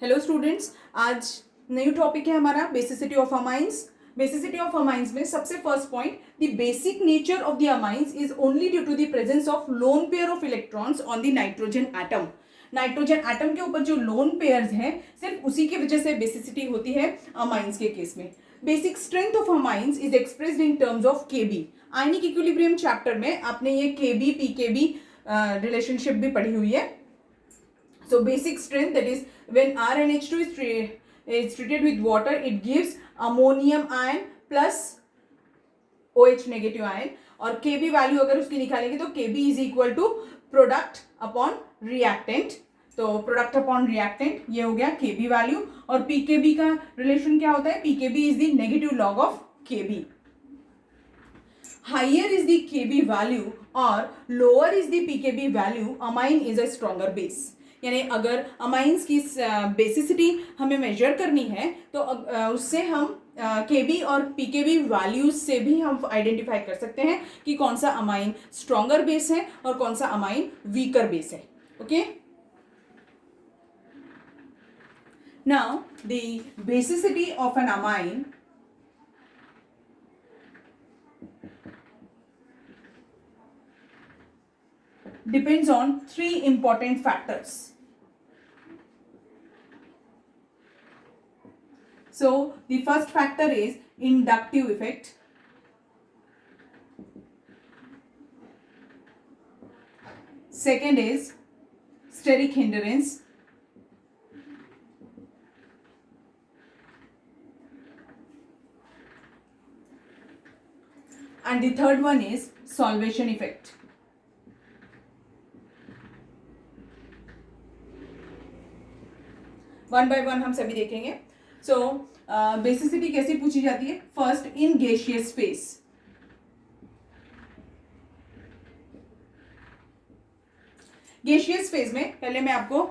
Hello students, आज new topic है हमारा basicity of amines. Basicity of amines में सबसे first point, the basic nature of the amines is only due to the presence of lone pair of electrons on the nitrogen atom. Nitrogen atom के ऊपर जो lone pairs हैं, सिर्फ उसी की वजह से बेसिसिटी होती है अमाइंस के केस में। Basic strength of amines is expressed in terms of KB. Ionic equilibrium chapter में आपने ये केबी पीकेबी रिलेशनशिप भी पढ़ी हुई है। So basic strength, that is when RnH2 is treated with water, it gives ammonium ion plus OH negative ion। और Kb value अगर उसकी निकालेंगे तो Kb is equal to product upon reactant. तो प्रोडक्ट अपॉन रिएक्टेंट ये हो गया Kb value. और Pkb का रिलेशन क्या होता है? Pkb is the negative log of Kb। Higher is the Kb value or lower is the Pkb value, amine is a stronger base। यानी अगर अमाइंस की बेसिसिटी हमें मेजर करनी है तो उससे हम केबी और पीकेबी वैल्यूज से भी हम आइडेंटिफाई कर सकते हैं कि कौन सा अमाइन स्ट्रॉन्गर बेस है और कौन सा अमाइन वीकर बेस है। Okay, now the basicity of an amine depends on three important factors. So the first factor is inductive effect. Second is steric hindrance. And the third one is solvation effect. One by one हम सभी देखेंगे। सो basicity कैसे पूछी जाती है? First, in gaseous face. Gaseous phase में पहले मैं आपको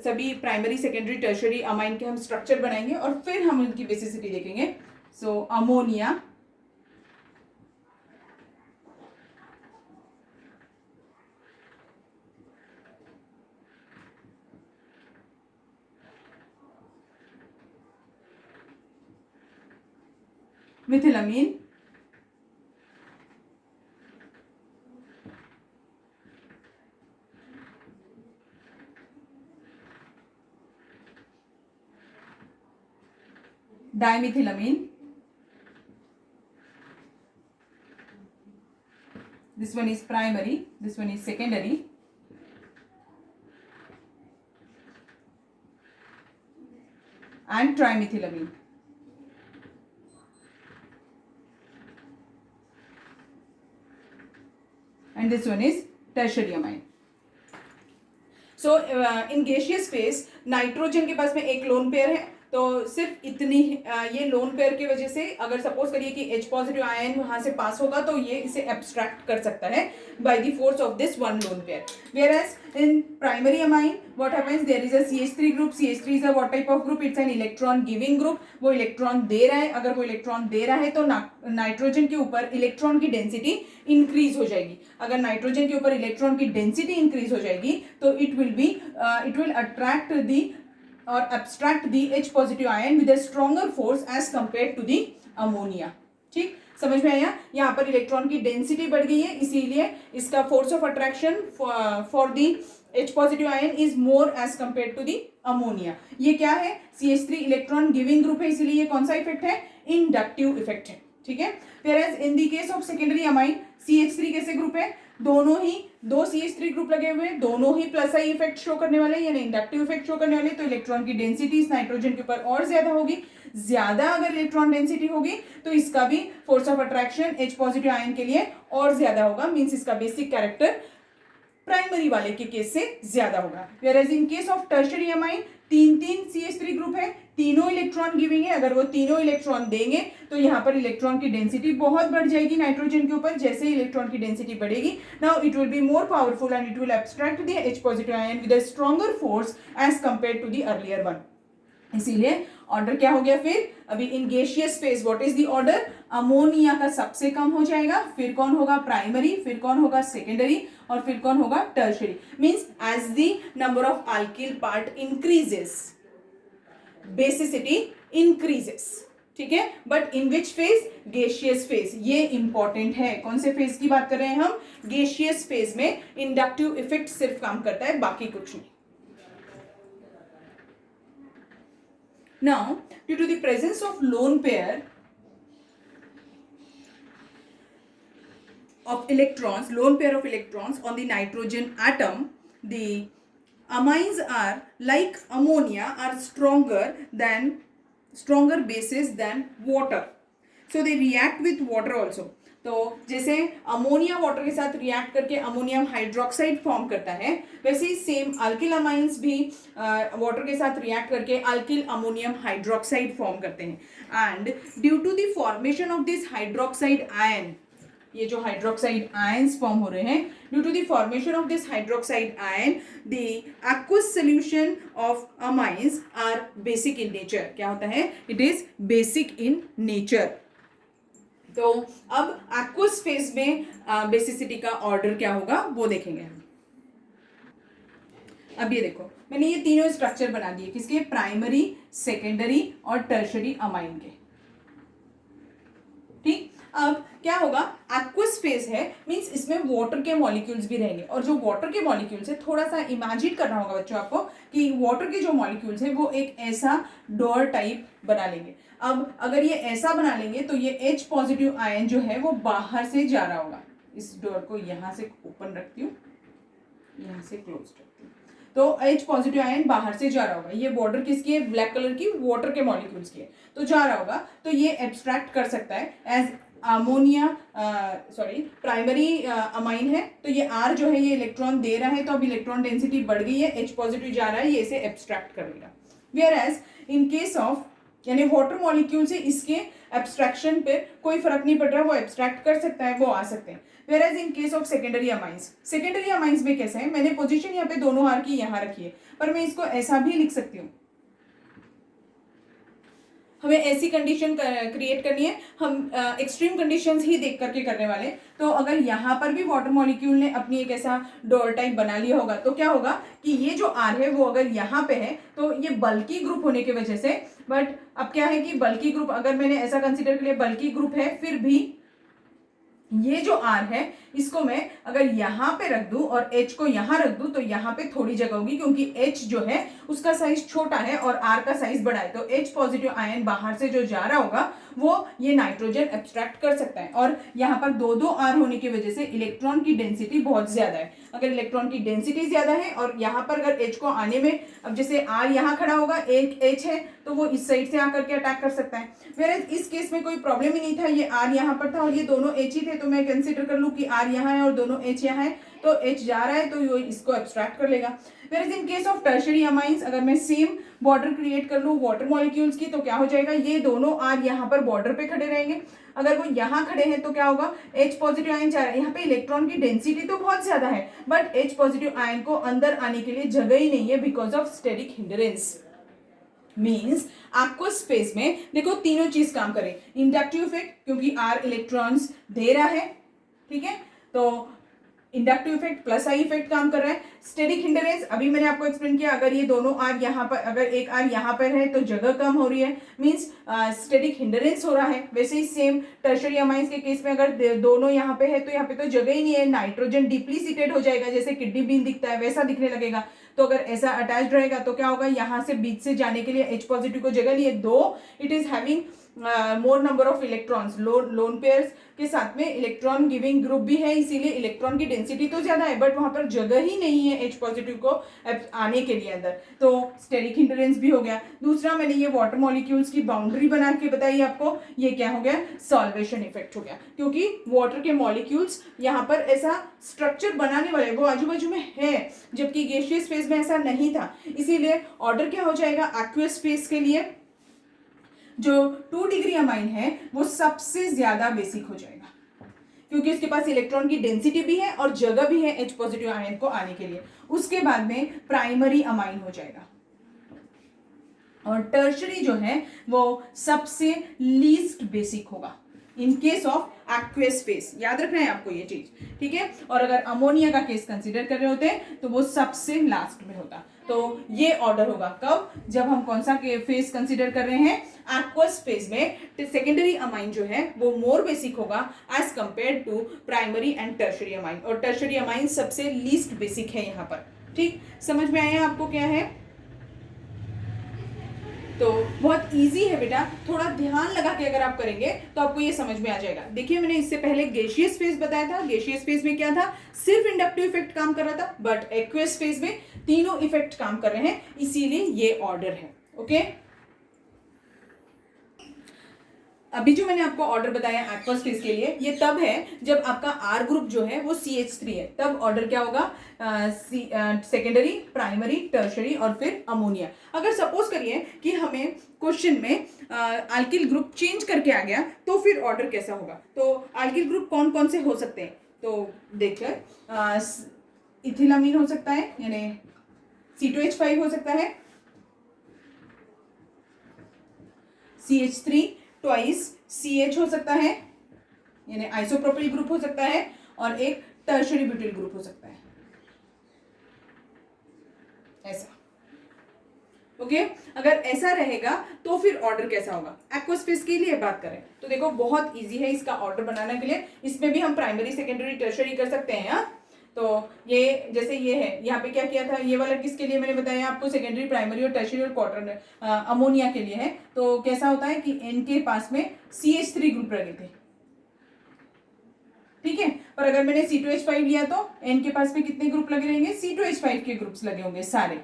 सभी प्राइमरी सेकेंडरी टर्शरी अमाइन के हम स्ट्रक्चर बनाएंगे और फिर हम उनकी बेसिसिटी देखेंगे। सो ammonia, methylamine, dimethylamine, this one is primary, this one is secondary, and trimethylamine। And this one is tertiary amine। So in gaseous phase nitrogen के पास में एक लोन पेयर है, तो सिर्फ इतनी ये लोन पेयर की वजह से अगर सपोज करिए कि H पॉजिटिव आयन वहां से पास होगा तो ये इसे एब्स्ट्रैक्ट कर सकता है by the force of this one lone pair. Whereas in primary amine what happens, there is a CH3 group। CH3 is a what type of group? It's an electron giving group। वो electron दे रहा है, अगर वो electron दे रहा है तो nitrogen के ऊपर इलेक्ट्रॉन की डेंसिटी इंक्रीज हो जाएगी। अगर नाइट्रोजन के ऊपर इलेक्ट्रॉन की डेंसिटी इंक्रीज हो जाएगी तो इट विल अट्रैक्ट दी और abstract the H positive ion with a stronger force as compared to the ammonia। ठीक, समझ में आया? यहाँ पर इलेक्ट्रॉन की डेंसिटी बढ़ गई है, इसीलिए इसका force of attraction for the H positive ion is more as compare to the ammonia. ये क्या है? CH3 इलेक्ट्रॉन गिविंग ग्रुप है, इसीलिए ये कौन सा इफेक्ट है? इंडक्टिव इफेक्ट है। ठीक है, whereas in the case of secondary amine CH3 कैसे ग्रुप है? दोनों ही दो CH3 ग्रुप लगे हुए हैं, दोनों ही प्लस आई इफेक्ट शो करने वाले यानी इंडक्टिव इफेक्ट शो करने वाले, तो इलेक्ट्रॉन की डेंसिटी इस नाइट्रोजन के ऊपर और ज्यादा होगी। ज्यादा अगर इलेक्ट्रॉन डेंसिटी होगी तो इसका भी force of attraction H positive ion के लिए और ज्यादा होगा, मीन्स इसका बेसिक कैरेक्टर प्राइमरी वाले के केस से ज्यादा होगा। Whereas in case of tertiary amine तीन CH3 ग्रुप है, तीनों इलेक्ट्रॉन गिविंग है, अगर वो तीनों इलेक्ट्रॉन देंगे तो यहाँ पर इलेक्ट्रॉन की डेंसिटी बहुत बढ़ जाएगी नाइट्रोजन के ऊपर। जैसे ही इलेक्ट्रॉन की डेंसिटी बढ़ेगी, now it will be more powerful and it will abstract the H positive ion with a stronger force as compare to the earlier one. इसीलिए ऑर्डर क्या हो गया फिर? अभी in gaseous phase what is the order? Ammonia का सबसे कम हो जाएगा, फिर कौन होगा? प्राइमरी, फिर कौन होगा? सेकेंडरी, और फिर कौन होगा? Tertiary. Means as the number of alkyl part increases, basicity increases, ठीक है, but in which phase, gaseous phase. ये इंपॉर्टेंट है, कौन से फेज की बात कर रहे हैं हम, गैसियस फेज में इंडक्टिव इफेक्ट सिर्फ काम करता है, बाकी कुछ नहीं। Now due to the presence of lone pair of electrons, lone pair of electrons on the nitrogen atom, the amines are like ammonia are stronger bases than water, so they react with water also। तो जैसे ammonia water के साथ react करके ammonium hydroxide form करता है, वैसे ही same alkyl amines भी water के साथ रिएक्ट करके अल्किल अमोनियम हाइड्रोक्साइड फॉर्म करते हैं। And due to the formation of this hydroxide ion, ये जो हाइड्रोक्साइड आयंस फॉर्म हो रहे हैं, due to the formation of this hydroxide ion the aqueous solution of amines are basic in nature. क्या होता है, it is basic in nature. तो अब एक्वस फेज में बेसिसिटी का ऑर्डर क्या होगा वो देखेंगे हम। अब ये देखो, मैंने ये तीनों स्ट्रक्चर बना दिए, किसके, प्राइमरी, सेकेंडरी और टर्शरी अमाइन के, ठीक। अब क्या होगा, एक्वस फेज है, मींस इसमें वाटर के मॉलिक्यूल्स भी रहेंगे, और जो वाटर के मॉलिक्यूल्स है, थोड़ा सा इमेजिन करना होगा बच्चों आपको कि वाटर के जो मॉलिक्यूल्स है वो एक ऐसा डोर टाइप बना लेंगे। अब अगर ये ऐसा बना लेंगे तो ये H पॉजिटिव आयन जो है वो बाहर से जा रहा होगा। इस डोर को यहाँ से ओपन रखती हूँ, यहाँ से क्लोज रखती हूँ, तो H पॉजिटिव आयन बाहर से जा रहा होगा। ये बॉर्डर किसकी है, ब्लैक कलर की, वाटर के मॉलिक्यूल्स की है, तो जा रहा होगा। तो ये एब्स्ट्रैक्ट कर सकता है एज अमोनिया, प्राइमरी अमाइन है, तो ये R जो है ये इलेक्ट्रॉन दे रहा है, तो अब इलेक्ट्रॉन डेंसिटी बढ़ गई है, H पॉजिटिव जा रहा है, ये इसे एब्स्ट्रैक्ट कर देगा। Whereas in case of, यानी वाटर मॉलिक्यूल से इसके एब्स्ट्रैक्शन पे कोई फर्क नहीं पड़ रहा, वो एब्स्ट्रैक्ट कर सकता है, वो आ सकते हैं। Whereas in case of secondary amines, secondary amines में कैसे है, मैंने पोजीशन यहाँ पे दोनों R की यहाँ रखी है, पर मैं इसको ऐसा भी लिख सकती हूँ। हमें ऐसी कंडीशन क्रिएट करनी है, हम एक्सट्रीम कंडीशंस ही देख करके करने वाले। तो अगर यहाँ पर भी वाटर मॉलिक्यूल ने अपनी एक ऐसा डोर टाइप बना लिया होगा, तो क्या होगा कि ये जो R है वो अगर यहाँ पे है तो ये बल्की ग्रुप होने की वजह से, बट अब क्या है कि बल्की ग्रुप अगर मैंने ऐसा कंसिडर कर लिया, बल्की ग्रुप है, फिर भी ये जो R है इसको मैं अगर यहाँ पे रख दूं और H को यहाँ रख दूं तो यहाँ पे थोड़ी जगह होगी, क्योंकि H जो है उसका साइज छोटा है और R का साइज बड़ा है, तो H पॉजिटिव आयन बाहर से जो जा रहा होगा वो ये नाइट्रोजन एब्स्ट्रैक्ट कर सकता है। और यहाँ पर दो दो R होने की वजह से इलेक्ट्रॉन की डेंसिटी बहुत ज्यादा है। अगर इलेक्ट्रॉन की डेंसिटी ज्यादा है और यहाँ पर अगर H को आने में, अब जैसे R यहाँ खड़ा होगा, एक H है, तो वो इस साइड से आकर के अटैक कर सकता है। वेयर इस केस में कोई प्रॉब्लम ही नहीं था, ये R यहाँ पर था और ये दोनों H ही थे, तो मैं कंसिडर कर लूँ कि R यहाँ है और दोनों H यहाँ है, तो H जा रहा है तो ये इसको एब्स्ट्रैक्ट कर लेगा। Where in case of tertiary amines, अगर मैं सेम बॉर्डर क्रिएट कर लूँ वाटर मॉलिक्यूल्स की, तो क्या हो जाएगा, ये दोनों R यहाँ पर बॉर्डर पे खड़े रहेंगे। अगर वो यहाँ खड़े हैं तो क्या होगा, H पॉजिटिव आयन जा रहा है, यहाँ पे इलेक्ट्रॉन की डेंसिटी तो बहुत ज्यादा है, बट H पॉजिटिव आयन को अंदर आने के लिए जगह ही नहीं है because of steric hindrance. Means आपको स्पेस में देखो तीनों चीज काम करे, इंडक्टिव इफेक्ट क्योंकि R इलेक्ट्रॉन्स दे रहा है, ठीक है, तो inductive effect plus I effect काम कर रहा है। स्टेरिक हिंडरेंस अभी मैंने आपको एक्सप्लेन किया, अगर ये दोनों R यहाँ पर, अगर एक R यहाँ पर है तो जगह कम हो रही है, मींस स्टेरिक हिंडरेंस हो रहा है। वैसे ही सेम टर्शरी अमाइंस के केस में अगर दोनों यहाँ पे है तो यहाँ पे तो जगह ही नहीं है, नाइट्रोजन डिप्लीसिटेड हो जाएगा, जैसे किडनी बीन दिखता है वैसा दिखने लगेगा। तो अगर ऐसा अटैच्ड रहेगा तो क्या होगा, यहाँ से बीच से जाने के लिए H पॉजिटिव को जगह लिए, दो it is having more number of electrons, lone pairs के साथ में इलेक्ट्रॉन गिविंग ग्रुप भी है, इसीलिए इलेक्ट्रॉन की डेंसिटी तो ज्यादा है, बट वहां पर जगह ही नहीं है H पॉजिटिव को आने के लिए अंदर, तो स्टेरिक हिंडरेंस भी हो गया। दूसरा मैंने ये वाटर मॉलिक्यूल्स की बाउंड्री बना के बताई आपको, ये क्या हो गया, सॉल्वेशन इफेक्ट हो गया, क्योंकि वाटर के मॉलिक्यूल्स यहाँ पर ऐसा स्ट्रक्चर बनाने वाले वो आजू बाजू में है, जबकि गैसियस फेज में ऐसा नहीं था, इसीलिए ऑर्डर क्या हो जाएगा, एक्वस फेज के लिए जो 2 डिग्री अमाइन है वो सबसे ज्यादा बेसिक हो जाएगा, क्योंकि उसके पास इलेक्ट्रॉन की डेंसिटी भी है और जगह भी है H पॉजिटिव आयन को आने के लिए। उसके बाद में प्राइमरी अमाइन हो जाएगा, और टर्शरी जो है वो सबसे लीस्ट बेसिक होगा इन केस ऑफ एक्वस फेज। याद रखना है आपको ये चीज, ठीक है। और अगर अमोनिया का केस कंसीडर कर रहे होते हैं तो वो सबसे लास्ट में होता। तो ये ऑर्डर होगा कब, जब हम कौन सा फेज कंसीडर कर रहे हैं, एक्वस फेज में सेकेंडरी अमाइन जो है वो मोर बेसिक होगा as compare to primary and tertiary amine, और टर्शरी अमाइन सबसे लीस्ट बेसिक है यहाँ पर। ठीक, समझ में आया आपको क्या है? तो बहुत इजी है बेटा, थोड़ा ध्यान लगा के अगर आप करेंगे तो आपको ये समझ में आ जाएगा। देखिए मैंने इससे पहले गैसियस फेज बताया था, गैसियस फेज में क्या था, सिर्फ इंडक्टिव इफेक्ट काम कर रहा था, बट एक्वस फेज में तीनों इफेक्ट काम कर रहे हैं, इसीलिए ये ऑर्डर है। ओके, अभी जो मैंने आपको ऑर्डर बताया एक्वस फेज के लिए, ये तब है जब आपका आर ग्रुप जो है वो CH3 है, तब ऑर्डर क्या होगा, सेकेंडरी, प्राइमरी, टर्शरी और फिर अमोनिया। अगर सपोज करिए कि हमें क्वेश्चन में अल्किल ग्रुप चेंज करके आ गया तो फिर ऑर्डर कैसा होगा। तो अल्किल ग्रुप कौन कौन से हो सकते हैं, तो देखिए इथिलामीन हो सकता है यानी C2H5 हो सकता है, CH3 ट्वाइस CH हो सकता है यानी आइसोप्रोपिल ग्रुप हो सकता है, और एक टर्शरी ब्यूटिल ग्रुप हो सकता है, ऐसा। ओके, अगर ऐसा रहेगा तो फिर ऑर्डर कैसा होगा। एक्वस फेज के लिए बात करें तो देखो बहुत इजी है इसका ऑर्डर बनाने के लिए, इसमें भी हम प्राइमरी, सेकेंडरी, टर्शरी कर सकते हैं। हाँ, तो ये जैसे ये है, यहाँ पे क्या किया था, ये वाला किसके लिए मैंने बताया आपको, सेकेंडरी, प्राइमरी और टर्शरी और क्वार्टर अमोनिया के लिए है। तो कैसा होता है कि इनके पास में CH3 ग्रुप लगे थे, ठीक है, पर अगर मैंने C2H5 लिया तो N के पास में कितने ग्रुप लगे रहेंगे, C2H5 के ग्रुप्स लगे होंगे सारे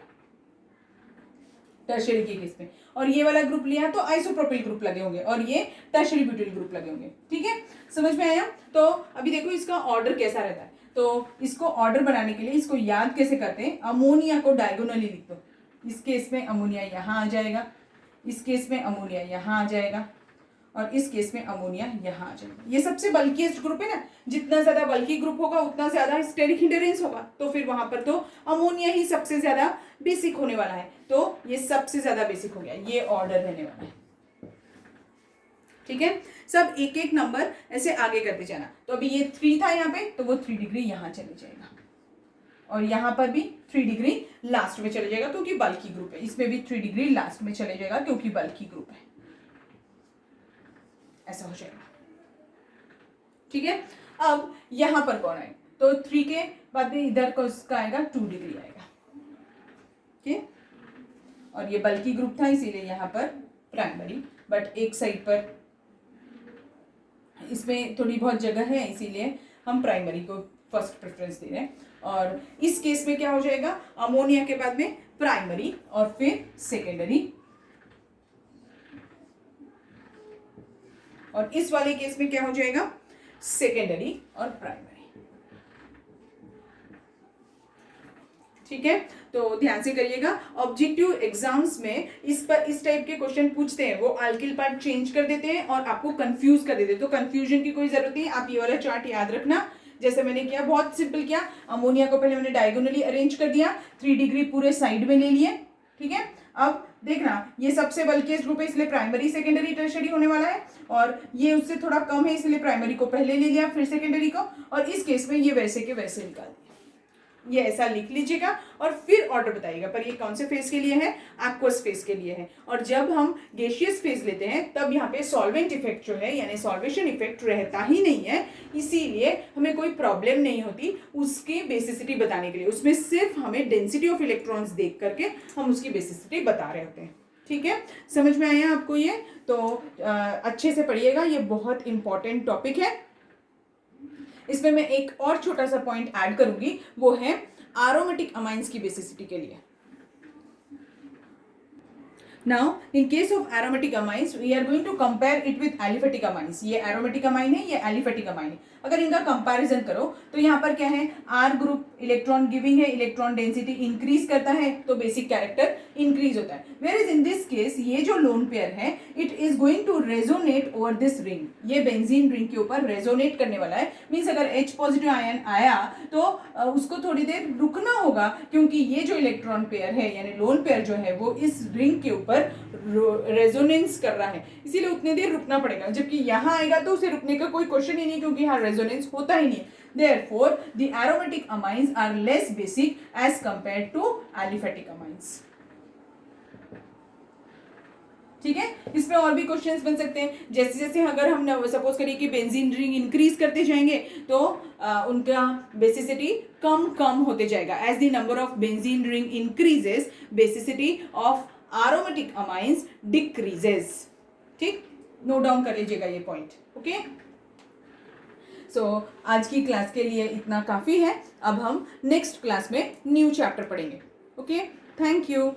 टर्शरी के केस में, और ये वाला ग्रुप लिया तो आइसोप्रोपिल ग्रुप लगे होंगे, और ये टर्शरी ब्यूटिल ग्रुप लगे होंगे। ठीक है, समझ में आया? तो अभी देखो इसका ऑर्डर कैसा रहता है, तो इसको ऑर्डर बनाने के लिए इसको याद कैसे करते हैं, अमोनिया को डायगोनली लिख दो, इस केस में अमोनिया यहाँ आ जाएगा, इस केस में अमोनिया यहाँ आ जाएगा, और इस केस में अमोनिया यहाँ आ जाएगा। ये सबसे बल्कीएस्ट ग्रुप है ना, जितना ज्यादा बल्की ग्रुप होगा उतना ज्यादा स्टेरिक हिंडरेंस होगा, तो फिर वहां पर तो अमोनिया ही सबसे ज्यादा बेसिक होने वाला है, तो ये सबसे ज्यादा बेसिक हो गया, ये ऑर्डर रहने वाला है। ठीक है, सब एक एक नंबर ऐसे आगे करते जाना। तो अभी ये 3 था यहाँ पे, तो वो 3 डिग्री यहाँ चले जाएगा, और यहाँ पर भी 3 डिग्री लास्ट में चले जाएगा क्योंकि बल्की ग्रुप है, इसमें भी 3 डिग्री लास्ट में चले जाएगा क्योंकि बल्की ग्रुप है, ऐसा हो जाएगा। ठीक है, अब यहां पर कौन आएगा, तो 3 के बाद में इधर को उसका आएगा 2 डिग्री आएगा। ठीक, और ये बल्की ग्रुप था इसीलिए यहां पर प्राइमरी, बट एक साइड पर इसमें थोड़ी बहुत जगह है इसीलिए हम प्राइमरी को फर्स्ट प्रेफरेंस दे रहे हैं, और इस केस में क्या हो जाएगा, अमोनिया के बाद में प्राइमरी और फिर सेकेंडरी, और इस वाले केस में क्या हो जाएगा, सेकेंडरी और प्राइमरी। ठीक है, तो ध्यान से करिएगा, ऑब्जेक्टिव एग्जाम्स में इस टाइप के क्वेश्चन पूछते हैं, वो अल्किल पार्ट चेंज कर देते हैं और आपको कंफ्यूज कर देते हैं, तो कंफ्यूजन की कोई जरूरत नहीं है, आप ये वाला चार्ट याद रखना। जैसे मैंने किया, बहुत सिंपल किया, अमोनिया को पहले मैंने डायगोनली अरेंज कर दिया, 3 डिग्री पूरे साइड में ले लिए। ठीक है, अब देखना ये सबसे बल्कीएस्ट ग्रुप है इसलिए प्राइमरी, सेकेंडरी, टर्शरी होने वाला है, और ये उससे थोड़ा कम है इसलिए प्राइमरी को पहले ले लिया फिर सेकेंडरी को, और इस केस में ये वैसे के वैसे निकाल दिया। ये ऐसा लिख लीजिएगा और फिर ऑर्डर बताइएगा, पर ये कौन से फेज के लिए है, एक्वस फेज के लिए है। और जब हम गैसियस फेज लेते हैं तब यहाँ पे सॉल्वेंट इफेक्ट जो है यानी सॉल्वेशन इफेक्ट रहता ही नहीं है, इसीलिए हमें कोई प्रॉब्लम नहीं होती उसकी बेसिसिटी बताने के लिए, उसमें सिर्फ हमें डेंसिटी ऑफ इलेक्ट्रॉन्स देख करके हम उसकी बेसिसिटी बता रहे होते हैं। ठीक है, समझ में आया आपको ये? तो अच्छे से पढ़िएगा, ये बहुत इंपॉर्टेंट टॉपिक है। इसमें मैं एक और छोटा सा पॉइंट ऐड करूंगी, वो है एरोमेटिक अमाइंस की बेसिसिटी के लिए। Now, in case of aromatic amines, we are going to compare it with aliphatic amines. ये aromatic amine है, ये aliphatic amine है। अगर इनका कंपैरिजन करो तो यहाँ पर क्या है, R ग्रुप इलेक्ट्रॉन गिविंग है, इलेक्ट्रॉन डेंसिटी इंक्रीज करता है तो बेसिक कैरेक्टर इंक्रीज होता है। वेयर इन दिस केस ये जो लोन पेयर है, it is going to resonate over this ring, ये बेंजीन रिंग के ऊपर रेजोनेट करने वाला है। मीन्स अगर H पॉजिटिव आयन आया तो उसको थोड़ी देर रुकना होगा, क्योंकि ये जो इलेक्ट्रॉन पेयर है यानी लोन पेयर जो है वो इस रिंग के ऊपर ऊपर रेजोनेंस कर रहा है, इसीलिए उतनी देर रुकना पड़ेगा, जबकि यहाँ आएगा तो उसे रुकने का कोई क्वेश्चन ही नहीं, क्योंकि यहाँ रेजोनेंस होता ही नहीं है। Therefore, the aromatic amines are less basic as compared to aliphatic amines. ठीक है, इसमें और भी क्वेश्चंस बन सकते हैं, जैसे जैसे अगर हम सपोज करिए कि बेंजीन रिंग इंक्रीज करते जाएंगे तो उनका बेसिसिटी कम कम होते जाएगा। As the number of benzene ring increases, basicity of aromatic amines decreases. ठीक, नोट डाउन कर लीजिएगा ये पॉइंट। ओके, सो आज की क्लास के लिए इतना काफ़ी है। अब हम नेक्स्ट क्लास में न्यू चैप्टर पढ़ेंगे। Okay, thank you.